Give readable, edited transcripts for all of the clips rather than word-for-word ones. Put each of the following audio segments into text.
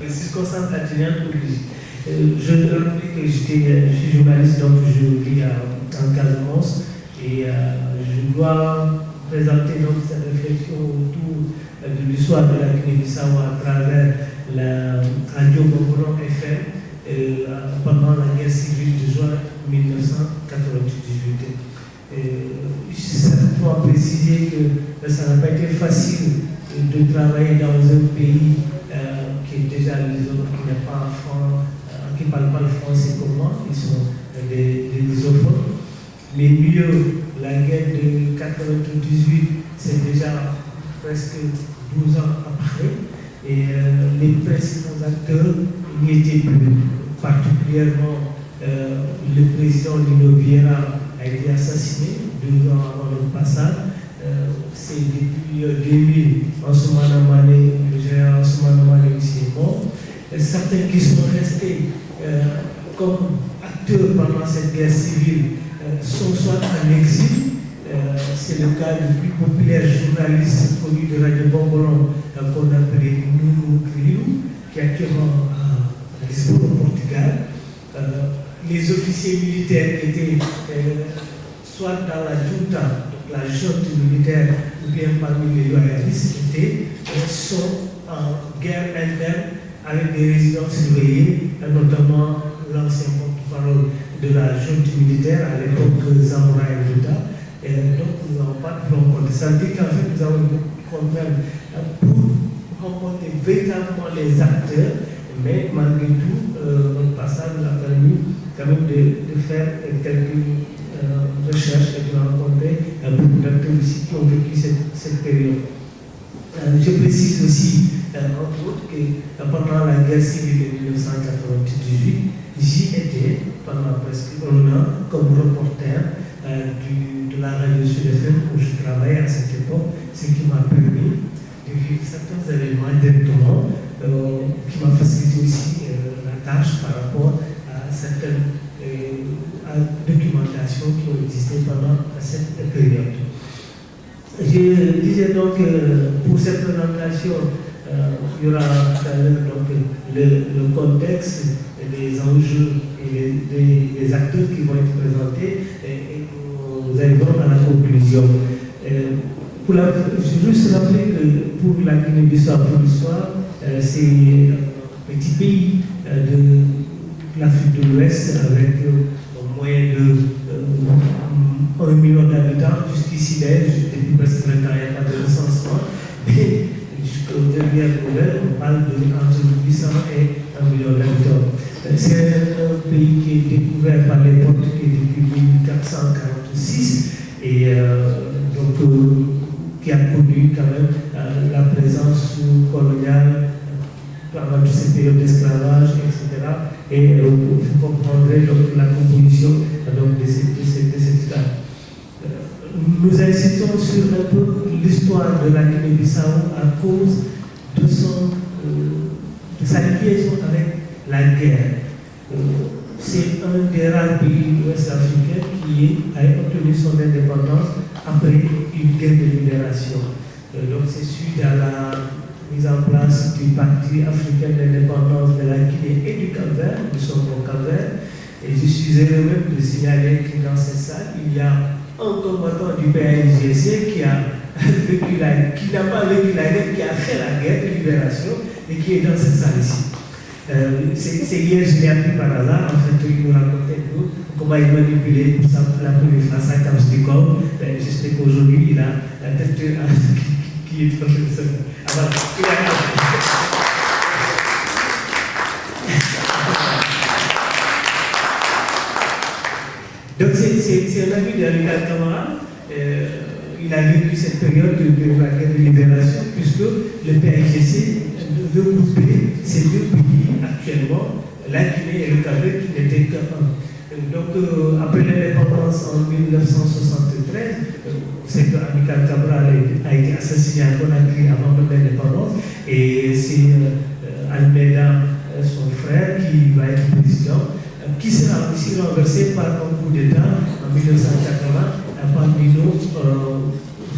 Les circonstances atténuantes obligent. Je rappelle que je suis journaliste, donc je vis en Casamance et je dois présenter donc cette réflexion autour de l'histoire de la Guinée-Bissau à travers la radio Bongolan FM pendant la guerre civile de juin 1998. Je simplement préciser que ça n'a pas été facile de travailler dans un pays qui est déjà l'isolophone, qui n'est pas qui ne parle pas le français comme moi, ils sont des isophones. Mais mieux, la guerre de 98, c'est déjà presque 12 ans après, et les principaux acteurs n'y étaient plus. Particulièrement, le président Lino Vieira a été assassiné 2 ans avant le passage. C'est depuis 2000, Ansoumana Mané, le général Ansoumana Mané aussi est mort. Certains qui sont restés comme acteurs pendant cette guerre civile sont soit en exil. C'est le cas du plus populaire journaliste connu de Radio Bongolan qu'on appelait Nuno Criou, qui est actuellement à Lisbonne, au Portugal. Les officiers militaires qui étaient soit dans la junta, la junte militaire, ou bien parmi les loyalistes, sont en guerre interne avec des résidents surveillés, notamment l'ancien porte-parole de la junte militaire, à l'époque Zamora et Douda. Donc nous n'avons pas pu rencontrer. Ça veut dire qu'en fait nous avons eu problème pour rencontrer véritablement les acteurs, mais malgré tout, notre passage nous a permis quand même de faire quelques recherches et de rencontrer beaucoup d'acteurs aussi qui ont vécu cette période. Je précise aussi, entre autres, que pendant la guerre civile de 1998, j'y étais pendant presque 1 an comme reporter de la radio Sud FM où je travaillais à cette époque, ce qui m'a permis de vivre certains événements directement, qui m'a facilité aussi la tâche par rapport à certaines documentations qui ont existé pendant cette période. Je disais donc pour cette présentation, il y aura donc le contexte, les enjeux et les acteurs qui vont être présentés et nous arriverons à la conclusion. Je veux juste rappeler que pour la Guinée-Bissau, pour l'histoire, c'est un petit pays de l'Afrique de l'Ouest avec moins de 1 million d'habitants. Jusqu'ici, depuis presque 20 ans, il n'y a pas de recensement. Et jusqu'aux dernières nouvelles, on parle entre 800 et 1 million d'habitants. C'est un pays qui est découvert par les Portugais depuis 1446 et donc qui a connu quand même la présence coloniale pendant toutes ces périodes d'esclavage, etc. Et vous comprendrez donc la composition donc, de cet État. Nous insistons sur un peu l'histoire de la Guinée-Bissau à cause de sa liaison avec la guerre. C'est un des rares pays ouest-africains qui a obtenu son indépendance après une guerre de libération. Donc c'est suite à la mise en place du Parti africain d'indépendance de la Guinée et du Cap-Vert. Nous sommes au Cap-Vert. Et je suis heureux même de signaler que dans cette salle, il y a un combattant du PAIGC qui n'a pas vécu la guerre, qui a fait la guerre de libération et qui est dans cette salle ici. C'est hier, je l'ai appris par hasard, en fait, il nous racontait comment il manipulait pour la première fois sa carte du corps. J'espère qu'aujourd'hui, il a la tête qui est proche de ça. Alors, il a donc c'est un ami de l'amiral Camara. Il a vécu cette période de la guerre de libération puisque le PAIGC veut couper ces 2 pays actuellement, la Guinée et le Cap-Vert qui n'étaient qu'un. Donc après l'indépendance en 1973, c'est que Amical Cabral a été assassiné à Conakry avant de l'indépendance et c'est Almeida, son frère, qui va être président, qui sera aussi renversé par un coup d'État en 1980 par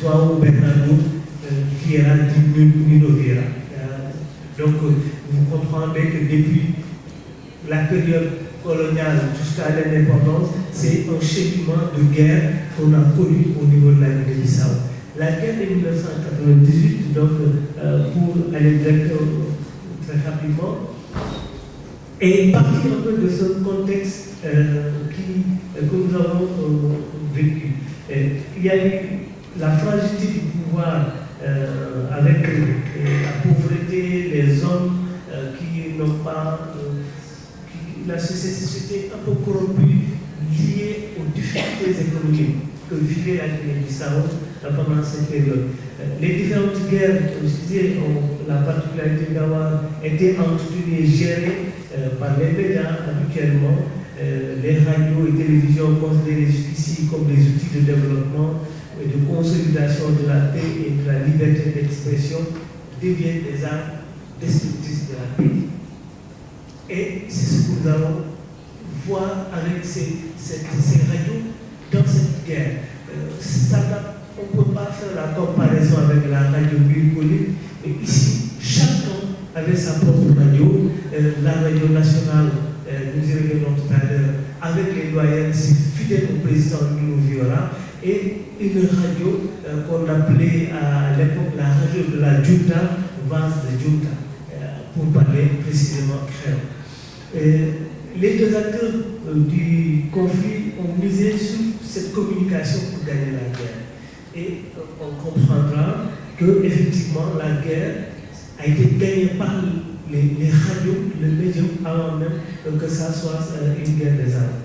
João Bernardo Vieira de Nino Vieira. Donc vous comprendrez que depuis la période coloniale jusqu'à l'indépendance, c'est un cheminement de guerre qu'on a connu au niveau de la Guinée-Bissau. La guerre de 1998, donc pour aller très rapidement, est partie un peu de ce contexte que nous avons vécu. Il y a eu la fragilité du pouvoir avec la pauvreté, les hommes qui n'ont pas... la société un peu corrompue liée aux difficultés économiques que vivait la Guinée-Bissau pendant cette période. Les différentes guerres, comme je disais, la particularité d'avoir été entretenues et gérées par les médias habituellement. Les radios et télévisions considérées jusqu'ici comme des outils de développement et de consolidation de la paix et de la liberté d'expression deviennent des armes destructrices de la paix. Et c'est ce que nous allons voir avec ces radios dans cette guerre. On ne peut pas faire la comparaison avec la radio bucolique. Et ici, chacun avait sa propre radio. La radio nationale, nous y reviendrons tout à l'heure, avec les doyens, c'est fidèle au président Nuno Viora, et une radio qu'on appelait à l'époque la radio de la Junta, Vance de Junta, pour parler précisément créole. Les deux acteurs du conflit ont misé sur cette communication pour gagner la guerre. Et on comprendra que effectivement la guerre a été gagnée par les radios, le médium, avant même que ça soit une guerre des armes.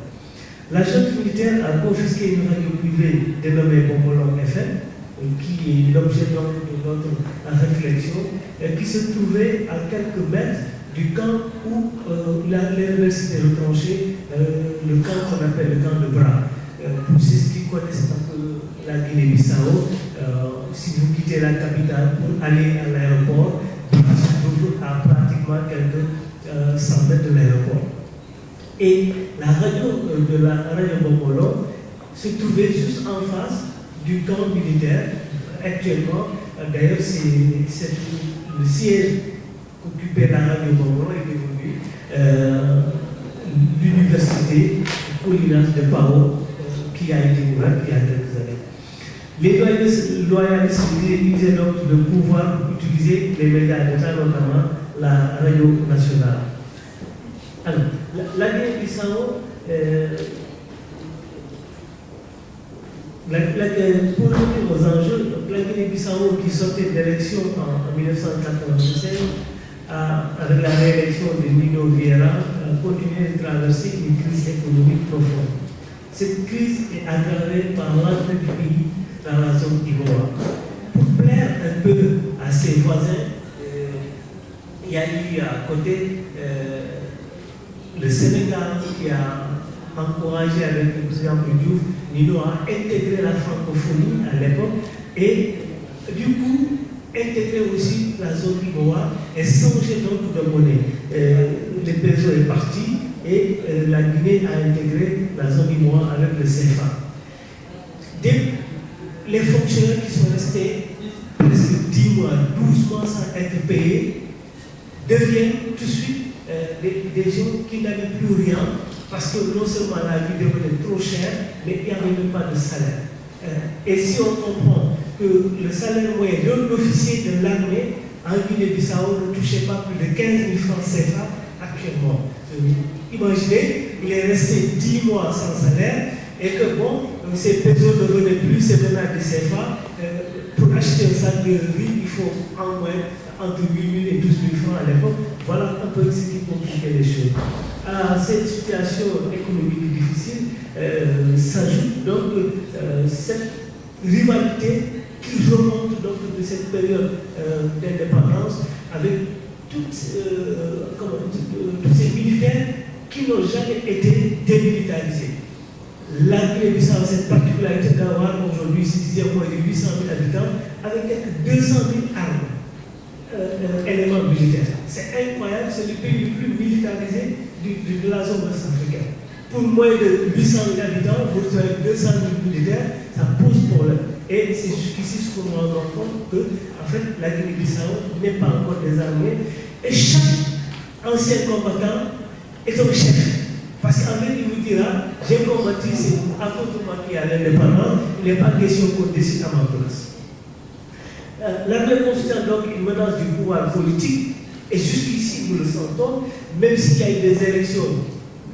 La junte militaire a confisqué une radio privée dénommée Bombolong FM, qui est l'objet de notre réflexion, qui se trouvait à quelques mètres du camp où les rebelles s'étaient retranchés, le camp qu'on appelle le camp de Bra. Pour ceux qui connaissent un peu la Guinée-Bissau, si vous quittez la capitale pour aller à l'aéroport, vous trouvez à pratiquement quelques 100 mètres de l'aéroport. Et la radio de la radio Bombolong se trouvait juste en face du camp militaire. Actuellement, d'ailleurs, c'est le siège qu'occupait la radio Bombolong est devenu l'université Coulinas de Pao, qui a été ouverte il y a quelques années. Les loyalistes utilisaient donc le pouvoir pour utiliser les médias d'État, notamment la radio nationale. Alors, la Guinée-Bissau, pour revenir aux enjeux, la Guinée-Bissau qui sortait d'élection en 1996, avec la réélection de Nino Vieira, continue de traverser une crise économique profonde. Cette crise est aggravée par l'entrée du pays dans la zone Ivoire. Pour plaire un peu à ses voisins, il y a eu à côté le Sénégal qui a encouragé avec le président Diouf, Nino a intégré la francophonie à l'époque et du coup intégrer aussi la zone Ivoire et changer donc de monnaie. Le peso est parti et la Guinée a intégré la zone Ivoire avec le CFA. Les fonctionnaires qui sont restés presque 10 mois, 12 mois sans être payés deviennent tout de suite des gens qui n'avaient plus rien parce que non seulement la vie devenait trop chère, mais il n'y avait même pas de salaire. Et si on comprend que le salaire moyen d'un officier de l'armée en Guinée-Bissau ne touchait pas plus de 15 000 francs CFA actuellement. Imaginez, il est resté 10 mois sans salaire et que bon, ces pesos ne venaient plus, c'est maintenant du CFA. Pour acheter un sac de riz, il faut en moins entre 8 000 et 12 000 francs à l'époque. Voilà un peu ce qui compliquait les choses. À cette situation économique difficile s'ajoute donc cette rivalité qui remonte donc de cette période d'indépendance avec tous ces militaires qui n'ont jamais été démilitarisés. La Guinée-Bissau a cette particularité d'avoir aujourd'hui, si disait moins de 800 000 habitants, avec quelques 200 000 armes, éléments militaires. C'est incroyable, c'est le pays le plus militarisé de la zone ouest-africaine. Pour moins de 800 000 habitants, vous avez 200 000 militaires, ça pose problème. Et c'est jusqu'ici ce qu'on nous rend compte que, en fait, la Guinée-Bissau n'est pas encore désarmée. Et chaque ancien combattant est un chef. Parce qu'en fait, il vous dira, j'ai combattu, c'est à cause de moi qui a l'indépendance, il n'est pas question qu'on décide à ma place. L'armée constitue donc une menace du pouvoir politique, et jusqu'ici, nous le sentons, même s'il y a eu des élections,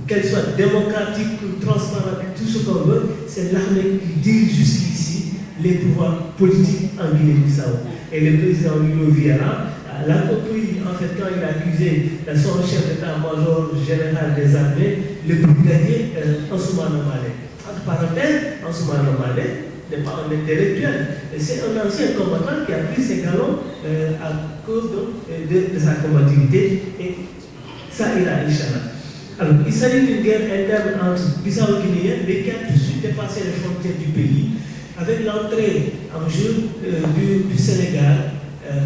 qu'elles soient démocratiques ou transparentes, tout ce qu'on veut, c'est l'armée qui dirige jusqu'ici les pouvoirs politiques en Guinée-Bissau. Et le président Lino Vieira l'a compris, en fait, quand il a accusé son chef d'état-major général des armées, le brigadier Ansoumana Malé. Entre parenthèses, Ansoumana Malé n'est pas un intellectuel, c'est un ancien combattant qui a pris ses galons à cause de sa combativité, et ça ira, Inch'Allah. Alors, il s'agit d'une guerre interne entre Bissau-Guinéens, mais qui a tout de suite dépassé les frontières du pays, avec l'entrée en jeu du Sénégal,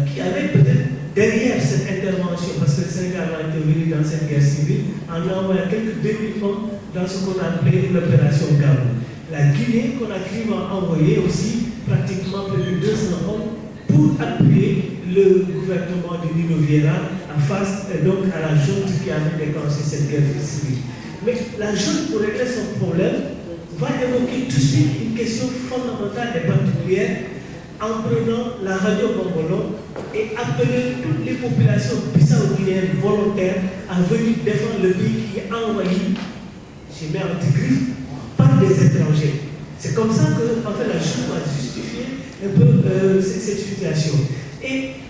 qui avait peut-être derrière cette intervention, parce que le Sénégal a intervenu dans cette guerre civile, en envoyant quelques 2000 hommes dans ce qu'on a appelé l'opération Gabon. La Guinée, Conakry, va envoyer aussi pratiquement plus de 200 hommes pour appuyer le gouvernement de Lino Vieira face donc à la junte qui avait déclenché cette guerre civile. Mais la junte, pour régler son problème, va évoquer tout de suite une question fondamentale et particulière en prenant la radio Bongolo et appeler toutes les populations bissau-guinéennes volontaires à venir défendre le pays qui est envahi, je mets anti-griffe, par des étrangers. C'est comme ça que en fait, la Chine va justifier un peu cette situation. Et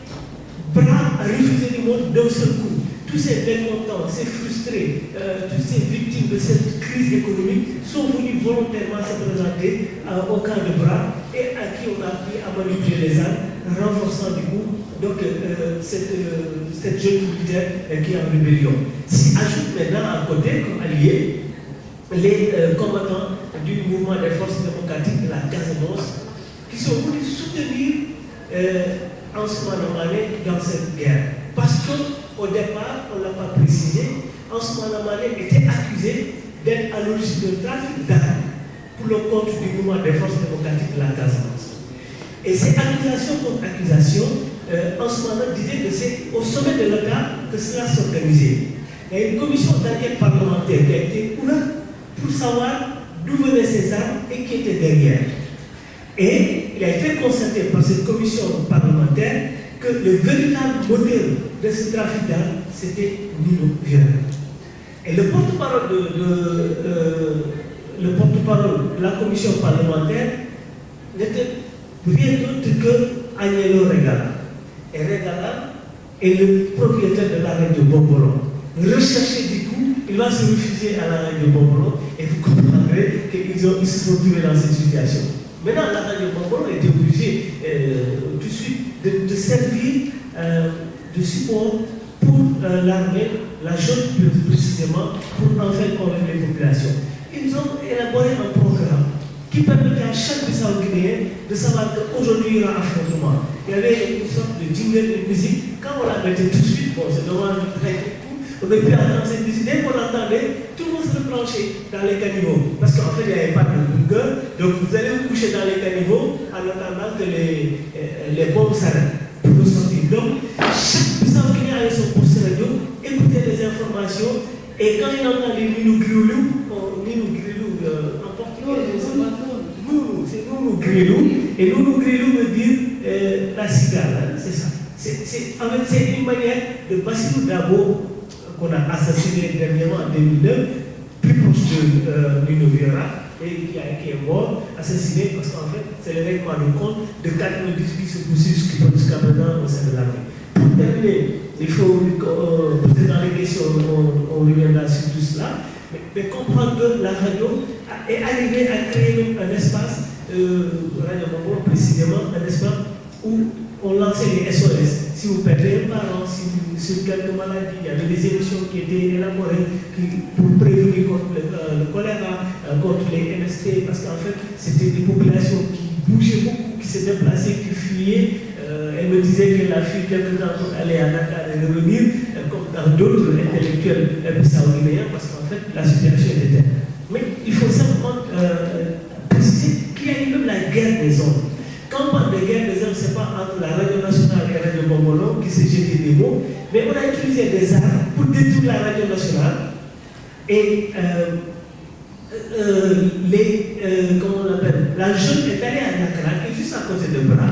Bra a refusé du monde d'un seul coup. Tous ces mécontents, ces frustrés, toutes ces victimes de cette crise économique sont venus volontairement se présenter au camp de Bra et à qui on a appris à manipuler les armes, renforçant du coup donc, cette jeune militaire qui est en rébellion. S'y ajoute maintenant à côté, comme alliés, les combattants du mouvement des forces démocratiques de la Casamance qui sont venus soutenir Ansoumana Malé dans cette guerre. Parce qu'au départ, on ne l'a pas précisé, Ansoumana Malé était accusé d'être à l'origine d'un trafic d'armes pour le compte du mouvement des forces démocratiques de la Casamance. Et ces accusations contre accusations, Ansoumana disait que c'est au sommet de l'État que cela s'organisait. Il y a une commission d'enquête parlementaire qui a été ouverte pour savoir d'où venaient ces armes et qui était derrière. Et il a été constaté par cette commission parlementaire que le véritable moteur de ce trafic d'armes, c'était Lino Vieira. Et le porte-parole de la commission parlementaire n'était rien d'autre que Agnello Regala. Et Regala est le propriétaire de la radio Bongolo. Recherché du coup, il va se refuser à la radio Bongolo et vous comprendrez qu'ils se sont trouvés dans cette situation. Maintenant, la radio Bongolo était obligée tout de suite de servir de support pour l'armée, la junte plus précisément, pour enfin convaincre les populations. Ils ont élaboré un programme qui permettait à chaque Bissau-Guinéen de savoir qu'aujourd'hui il y aura un affrontement. Il y avait une sorte de jingle de musique. Quand on la mettait tout de suite, bon, c'est dommage de traiter tout, on aurait pu entendre cette musique. Dès qu'on l'entendait, tout le monde se replanchait dans les caniveaux. Parce qu'en fait, il n'y avait pas de bunker. Donc vous allez vous coucher dans les caniveaux en attendant que les bombes s'arrêtent pour ressortir. Donc, chaque Bissau-Guinéen avait son poste radio, écoutait les informations, et quand il entend les Minou Grilou en portugais, c'est Nounou Grilou, et Nounou Grilou veut dire la cigale, c'est ça. En fait, c'est une manière de Bassirou Dabo, qu'on a assassiné dernièrement en 2009, plus proche de Lino Vieira, et qui est mort, assassiné, parce qu'en fait, c'est le règlement de compte de 90 qui se poursuivent jusqu'à maintenant au sein de l'armée. Pour terminer, il faut, peut-être dans les questions, on reviendra sur tout cela, mais comprendre que la radio est arrivée à créer un espace, Radio Bongolo précisément, un espace où on lançait les SOS. Si vous perdez un parent, si vous sur quelques maladies, il y avait des émissions qui étaient élaborées pour prévenir contre le choléra, contre les MST, parce qu'en fait, c'était des populations qui bougeaient beaucoup, qui se déplaçaient, qui fuyaient. Elle me disait qu'elle a fui quelques temps pour aller à Dakar et revenir, comme dans d'autres intellectuels bissau-guinéens, parce qu'en fait, la situation était telle. Mais il faut simplement préciser qu'il y a eu même la guerre des hommes. Quand on parle de guerre des hommes, ce n'est pas entre la radio nationale et la radio Bongolo, qui se jetaient des mots, mais on a utilisé des armes pour détruire la radio nationale. Et comment on appelle, la jeune est allée à Dakar, qui est juste à côté de Bra,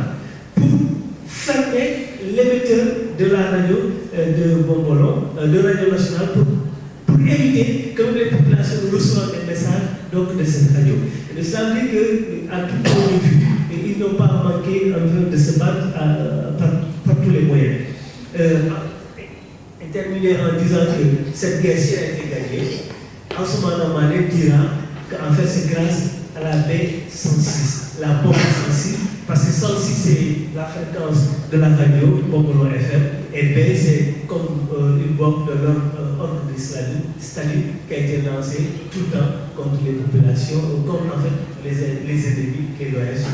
pour fermer l'émetteur de la radio de Bombolo, de Radio Nationale, pour éviter que les populations reçoivent des messages donc, de cette radio. Et ça veut dire qu'à tout point de vue, ils n'ont pas manqué de se battre par tous les moyens. Et terminer en disant que cette guerre, si elle a été gagnée, en ce moment, Mané dira qu'en fait, c'est grâce à la baie 106, la bombe 106, parce que 106, c'est la fréquence de la radio, Bombolo FM, et B, c'est comme une bombe de l'ordre de Staline qui a été lancée tout le temps contre les populations, comme en fait les ennemis qui doivent être sur